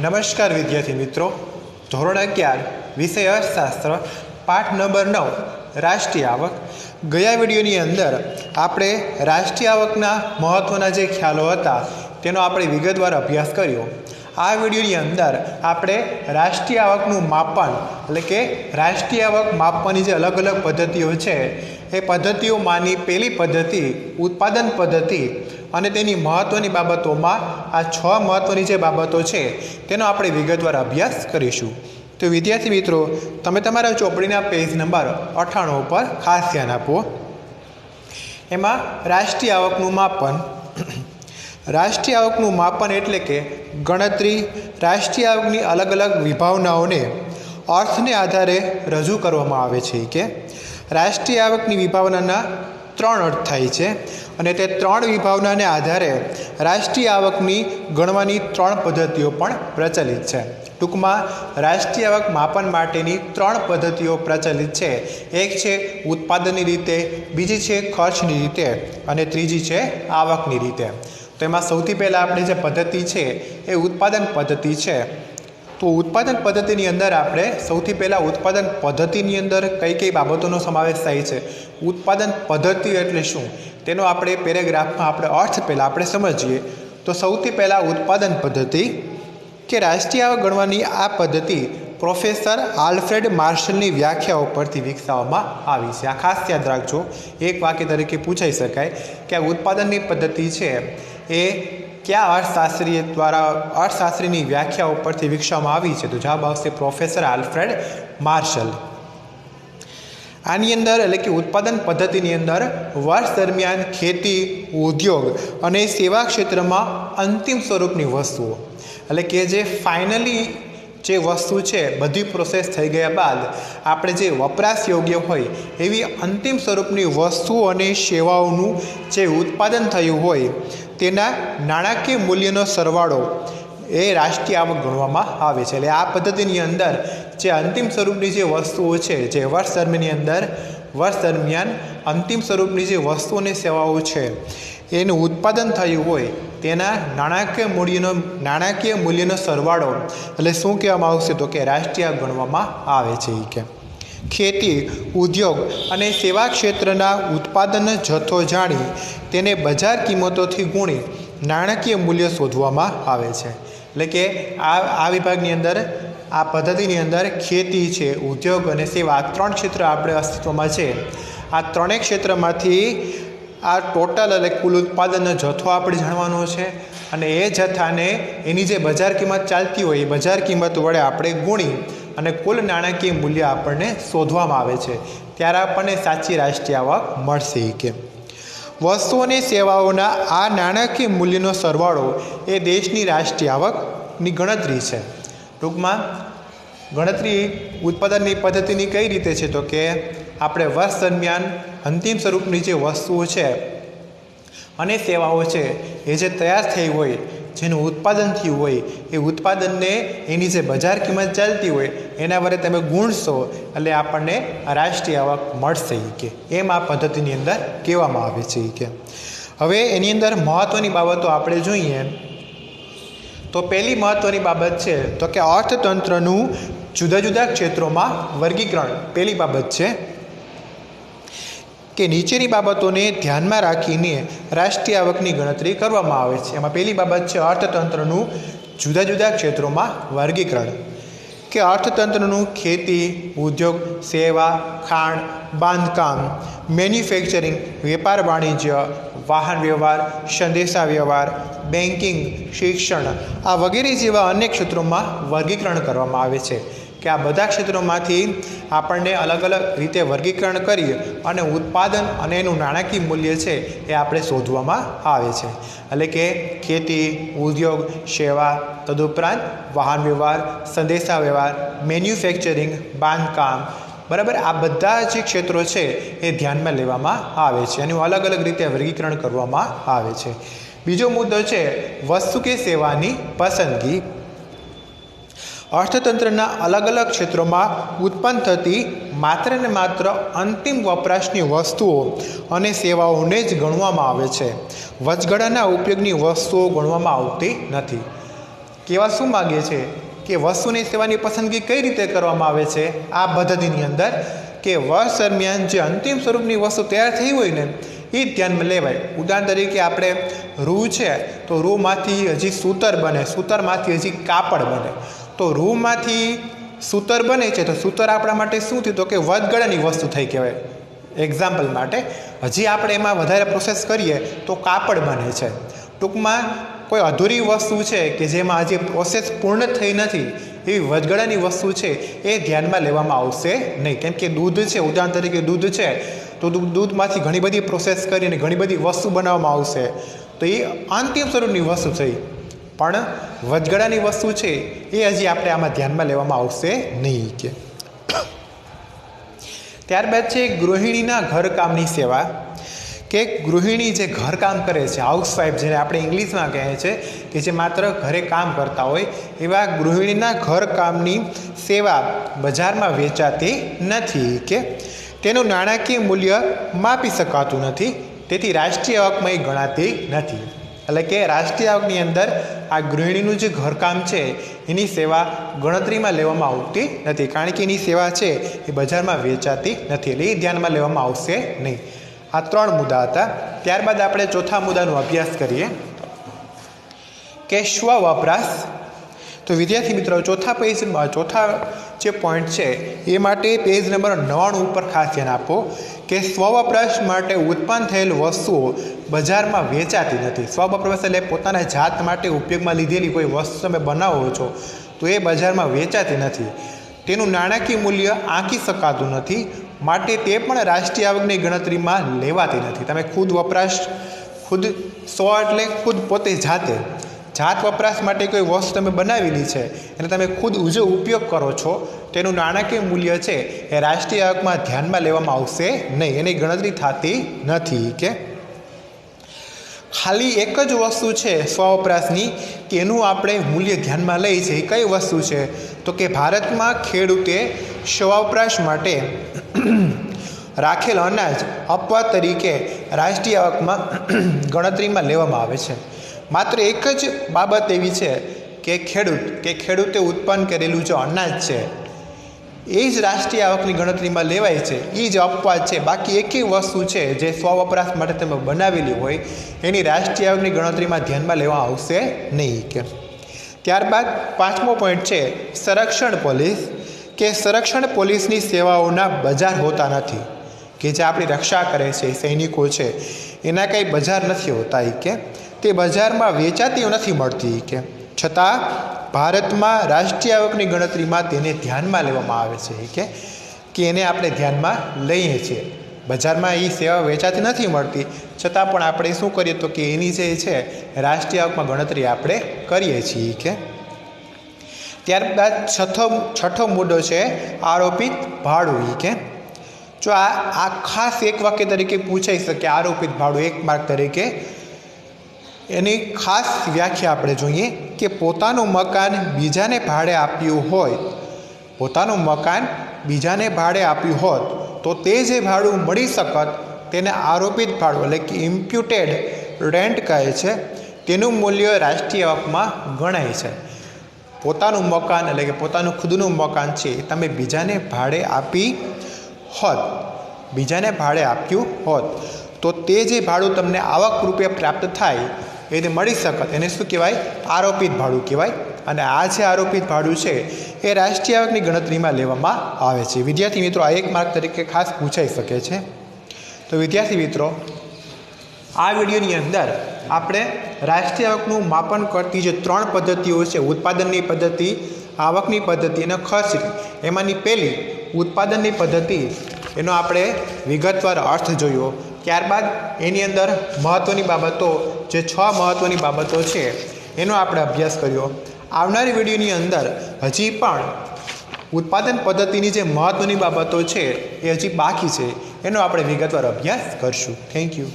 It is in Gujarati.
नमस्कार विद्यार्थी मित्रों, धोरण 11 विषय अर्थशास्त्र पाठ नंबर 9 राष्ट्रीय आवक। गया विडियोनी अंदर आपणे राष्ट्रीय आवकना महत्वना जे ख्यालो हता तेनो आपणे विगतवार अभ्यास कर्यो। आ विडियोनी अंदर आपणे राष्ट्रीय आवकनुं मापन एटले के राष्ट्रीय आवक मापवानी जे अलग अलग पद्धतिओ छे ए पद्धतिओमांनी पहेली पद्धति उत्पादन पद्धति અને તેની મહત્વની બાબતોમાં આ 6 મહત્વની જે બાબતો છે તેનો આપણે વિગતવાર અભ્યાસ કરીશું। તો વિદ્યાર્થી મિત્રો, તમે તમારા ચોપડીના પેજ નંબર 98 ઉપર ખાસ ધ્યાન આપો। એમાં રાષ્ટ્રીય આવકનું માપન, રાષ્ટ્રીય આવકનું માપન એટલે કે ગણતરી રાષ્ટ્રીય આવકની અલગ અલગ વિભાવનાઓને અર્થને આધારે રજૂ કરવામાં આવે છે કે રાષ્ટ્રીય આવકની વિભાવનાના 3 अर्थ थाय छे अने ते 3 विभावनाने आधारे राष्ट्रीय आवकनी गणवानी 3 पद्धतिओ पण प्रचलित छे। टूंकमां राष्ट्रीय आवक मापन माटेनी 3 पद्धतिओ प्रचलित छे। एक छे उत्पादननी रीते, बीजी छे खर्चनी रीते अने त्रीजी छे आवकनी रीते। तो एमां सौथी पहेला आपणी जे पद्धति छे ए उत्पादन पद्धति छे। तो उत्पादन पद्धतिनी अंदर आपणे सौथी पहेला उत्पादन पद्धतिनी अंदर कई कई बाबतोनो समावेश थाय छे। उत्पादन पद्धति एटले शुं तेनो आपणे पेरेग्राफमां आपणे अर्थ पहेला आपणे समजीए। तो सौथी पहेला उत्पादन पद्धति के राष्ट्रीय आवक गणवानी आ पद्धति प्रोफेसर आल्फ्रेड मार्शलनी व्याख्याओ परथी विकसाववामां आवी छे। आ खास याद राखजो, एक वाक्य तरीके पूछाई शकाय के आ उत्पादननी पद्धति छे ए क्या अर्थशास्त्रीय द्वारा अर्थशास्त्रीनी व्याख्याओ परथी विकसाववामां आवी छे। तो जवाब आवशे प्रोफेसर आल्फ्रेड मार्शल। आनी अंदर एटले कि उत्पादन पद्धतिनी अंदर वर्ष दरमियान खेती, उद्योग अने सेवा क्षेत्र में अंतिम स्वरूपनी वस्तुओ एटले कि जे फाइनली जे वस्तु है बधी प्रोसेस थई गया बाद आपणे जे वपराश योग्य होय एवी अंतिम स्वरूपनी वस्तुओ अने सेवाओनुं जे उत्पादन थयुं होय तेना नाणाकीय मूल्यनो सरवाळो ए राष्ट्रीय आवक गणवामां आवे छे। एटले आ पद्धतिनी अंदर जे अंतिम स्वरूपनी जे वस्तुओ छे जे वर्ष दरमियान अंतिम स्वरूपनी जे वस्तुओ अने सेवाओ छे एनुं उत्पादन थयुं होय तेना नाणाकीय मूल्यनो सरवाळो एटले शुं कहेवामां आवशे तो के राष्ट्रीय आवक गणवामां आवे छे। के खेती, उद्योग अने सेवा क्षेत्रना उत्पादन जथ्थो जाणी तेने बजार किंमतोथी गुणी नाणाकीय मूल्य शोधवामां आवे छे। एटले के आ विभागनी अंदर आ पद्धतिनी अंदर खेती है, उद्योग और सेवा 3 क्षेत्र आपणे अस्तित्वमां छे। आ 3 क्षेत्रमांथी आ टोटल एटले कुल उत्पादन जथ्थो आपणे जाणવાનો छे अने ए जथ्थाने एनी जे बजार किंमत चालती होय ए बजार किंमत वडे आपणे गुणी अने कुल नाणाकीय मूल्य आपणे शोधवामां आवे छे त्यारे आपणे साची राष्ट्रीय आवक मळशे। के वस्तुओं ने सेवाओना आ नाणाकीय मूल्यनो सरवाळो ए देशनी राष्ट्रीय आवकनी गणतरी है। टूंक में गणतरी उत्पादन पद्धति कई रीते है तो कि आपणे वर्ष दरमियान अंतिम स्वरूपनी जे वस्तुओं है अने सेवाओं है ये जे तैयार थई होय जेनुं उत्पादन थयुं होय ए उत्पादन ने एनी जे बजार किंमत चालती होय एना वडे तमे गुणशो एटले आपणे राष्ट्रीय आवक मळशे। के एम आ पद्धतिनी अंदर कहेवामां आवे छे। के हवे एनी अंदर महत्वनी बाबतो आपणे जोईए तो पहली महत्वनी बाबत है तो कि अर्थतंत्रनुं जुदा जुदा क्षेत्रों में वर्गीकरण। पहली बाबत है कि नीचेनी बाबतोने ध्यान में राखीने राष्ट्रीय आवकनी गणतरी करवामां आवे छे। एमां पहली बाबत है अर्थतंत्रनुं जुदा जुदा क्षेत्रों में वर्गीकरण के अर्थतंत्रनुं खेती, उद्योग, सेवा, खाण, बांधकाम, मैन्युफेक्चरिंग, वेपार वाणिज्य, वाहन व्यवहार, संदेशा व्यवहार, बेंकिंग, शिक्षण आ वगैरह जेवा अन्य क्षेत्रों में वर्गीकरण करवामां आवे छे। कि आ बधा क्षेत्रोमांथी आपणे अलग अलग रीते वर्गीकरण करी अने उत्पादन अने एनुं नाणाकीय मूल्य छे ए आपणे शोधवामां आवे छे। एटले के खेती, उद्योग, सेवा, तदुपरांत वाहन व्यवहार, संदेशा व्यवहार, मैन्युफेक्चरिंग, बांधकाम, बराबर आ बधा जे क्षेत्रों है ये ध्यान में लेवामां आवे छे। एनुं अलग अलग रीते वर्गीकरण करवामां आवे छे। बीजो मुद्दो है वस्तु के सेवानी पसंदगी। अर्थतंत्रना अलग अलग क्षेत्रों में उत्पन्न थती मात्र ने मात्र अंतिम वपराशनी वस्तुओं अने सेवाओने ज गणवामां आवे छे। वचगाळाना उपयोगनी वस्तुओं गणवामां आवती नथी। કહેવા શું માગે છે કે વસ્તુની સેવાની પસંદગી કઈ રીતે કરવામાં આવે છે આ પદ્ધતિની અંદર કે વર્ષ દરમિયાન જે અંતિમ સ્વરૂપની વસ્તુ તૈયાર થઈ હોય ને એ ધ્યાનમાં લેવાય. ઉદાહરણ તરીકે આપણે રૂ છે તો રૂમાંથી હજી સૂતર બને, સૂતરમાંથી હજી કાપડ બને. તો રૂમાંથી સૂતર બને છે તો સૂતર આપણા માટે શું થયું તો કે વધગળાની વસ્તુ થઈ કહેવાય. એક્ઝામ્પલ માટે હજી આપણે એમાં વધારે પ્રોસેસ કરીએ તો કાપડ બને છે. ટૂંકમાં કોઈ અધૂરી વસ્તુ છે કે જેમાં હજી પ્રોસેસ પૂર્ણ થઈ નથી એવી વચગાળાની વસ્તુ છે એ ધ્યાનમાં લેવામાં આવશે નહીં. કેમ કે દૂધ છે, ઉદાહરણ તરીકે દૂધ છે તો દૂધમાંથી ઘણી બધી પ્રોસેસ કરીને ઘણી બધી વસ્તુ બનાવવામાં આવશે તો એ અંતિમ સ્વરૂપની વસ્તુ થઈ, પણ વચગાળાની વસ્તુ છે એ હજી આપણે આમાં ધ્યાનમાં લેવામાં આવશે નહીં. કે ત્યારબાદ છે ગૃહિણીના ઘરકામની સેવા, કે ગૃહિણી જે ઘરકામ કરે છે, હાઉસવાઈફ જેને આપણે ઇંગ્લિશમાં કહે છે કે જે માત્ર ઘરે કામ કરતા હોય એવા ગૃહિણીના ઘરકામની સેવા બજારમાં વેચાતી નથી, કે તેનું નાણાકીય મૂલ્ય માપી શકાતું નથી, તેથી રાષ્ટ્રીય આવકમાં એ ગણાતી નથી. એટલે કે રાષ્ટ્રીય આવકની અંદર આ ગૃહિણીનું જે ઘરકામ છે એની સેવા ગણતરીમાં લેવામાં આવતી નથી, કારણ કે એની સેવા છે એ બજારમાં વેચાતી નથી, એટલે એ ધ્યાનમાં લેવામાં આવશે નહીં. આ 3 મુદ્દા હતા. ત્યારબાદ આપણે ચોથા મુદ્દાનો અભ્યાસ કરીએ કે સ્વ વપરાશ. તો વિદ્યાર્થી મિત્રો ચોથા જે પોઈન્ટ છે એ માટે પેજ નંબર 99 ઉપર ખાસ ધ્યાન આપો કે સ્વ વપરાશ માટે ઉત્પન્ન થયેલ વસ્તુઓ બજારમાં વેચાતી નથી. સ્વ વપરાશ એટલે પોતાના જાત માટે ઉપયોગમાં લીધેલી કોઈ વસ્તુ તમે બનાવો છો તો એ બજારમાં વેચાતી નથી, તેનું નાણાકીય મૂલ્ય આંકી શકાતું નથી, માટે તે પણ રાષ્ટ્રીય આવકની ગણતરીમાં લેવાતી નથી. તમે ખુદ વપરાશ, ખુદ સ્વ એટલે ખુદ પોતે જાત વપરાશ માટે કોઈ વસ્તુ તમે બનાવેલી છે અને તમે ખુદ ઉપયોગ કરો છો, તેનું નાણાકીય મૂલ્ય છે એ રાષ્ટ્રીય આવકમાં ધ્યાનમાં લેવામાં આવશે નહીં, એની ગણતરી થતી નથી. કે ખાલી એક જ વસ્તુ છે સ્વ વપરાશની કે એનું આપણે મૂલ્ય ધ્યાનમાં લઈએ છીએ. એ કઈ વસ્તુ છે તો કે ભારતમાં ખેડૂતે સ્વ વપરાશ માટે રાખેલ અનાજ અપવાદ તરીકે રાષ્ટ્રીય આવકમાં ગણતરીમાં લેવામાં આવે છે. માત્ર એક જ બાબત એવી છે કે ખેડૂતે ઉત્પન્ન કરેલું જે અનાજ છે એ જ રાષ્ટ્રીય આવકની ગણતરીમાં લેવાય છે, એ જ અપવાદ છે. બાકી એકેય વસ્તુ છે જે સ્વ વપરાશ માટે તમે બનાવેલી હોય એની રાષ્ટ્રીય આવકની ગણતરીમાં ધ્યાનમાં લેવા આવશે નહીં. કે ત્યારબાદ 5મો પોઈન્ટ છે સંરક્ષણ પોલીસ, કે સંરક્ષણ પોલીસની સેવાઓના બજાર હોતા નથી, કે જે આપણી રક્ષા કરે છે સૈનિકો છે એના કંઈ બજાર નથી હોતા, કે તે બજારમાં વેચાતી નથી મળતી, કે છતાં ભારતમાં રાષ્ટ્રીય આવકની ગણતરીમાં તેને ધ્યાનમાં લેવામાં આવે છે, કે એને આપણે ધ્યાનમાં લઈએ છીએ. બજારમાં એ સેવા વેચાતી નથી મળતી છતાં પણ આપણે શું કરીએ તો કે એની જે છે રાષ્ટ્રીય આવકમાં ગણતરી આપણે કરીએ છીએ. કે ત્યારબાદ છઠ્ઠો મુદ્દો છે આરોપિત ભાડું. કે જો આ ખાસ એક વાક્ય તરીકે પૂછાઈ શકે આરોપિત ભાડું 1 માર્ક તરીકે, એની ખાસ વ્યાખ્યા આપણે જોઈએ કે પોતાનું મકાન બીજાને ભાડે આપ્યું હોત તો તે જે ભાડું મળી શકત તેને આરોપિત ભાડું એટલે કે ઇમ્પ્યુટેડ રેન્ટ કહે છે. તેનું મૂલ્ય રાષ્ટ્રીય આવકમાં ગણાય છે. પોતાનું મકાન એટલે કે પોતાનું ખુદનું મકાન છે તમે બીજાને ભાડે આપ્યું હોત તો તે જે ભાડું તમને આવક રૂપે પ્રાપ્ત થાય એને મળી શકત એને શું કહેવાય? આરોપિત ભાડું કહેવાય. અને આ જે આરોપિત ભાડું છે એ રાષ્ટ્રીય આવકની ગણતરીમાં લેવામાં આવે છે. વિદ્યાર્થી મિત્રો આ 1 માર્ક તરીકે ખાસ પૂછાઈ શકે છે. તો વિદ્યાર્થી મિત્રો આ વિડીયોની અંદર આપણે રાષ્ટ્રીય આવકનું માપન કરતી જે 3 પદ્ધતિઓ છે, ઉત્પાદનની પદ્ધતિ, આવકની પદ્ધતિ અને ખર્ચની, એમાંની પહેલી ઉત્પાદનની પદ્ધતિ એનો આપણે વિગતવાર અર્થ જોયો. ત્યારબાદ એની અંદર મહત્ત્વની બાબતો જે 6 મહત્ત્વની બાબતો છે એનો આપણે અભ્યાસ કર્યો. આવનારી વિડીયોની અંદર હજી પણ ઉત્પાદન પદ્ધતિની જે મહત્ત્વની બાબતો છે એ હજી બાકી છે એનો આપણે વિગતવાર અભ્યાસ કરશું. Thank you.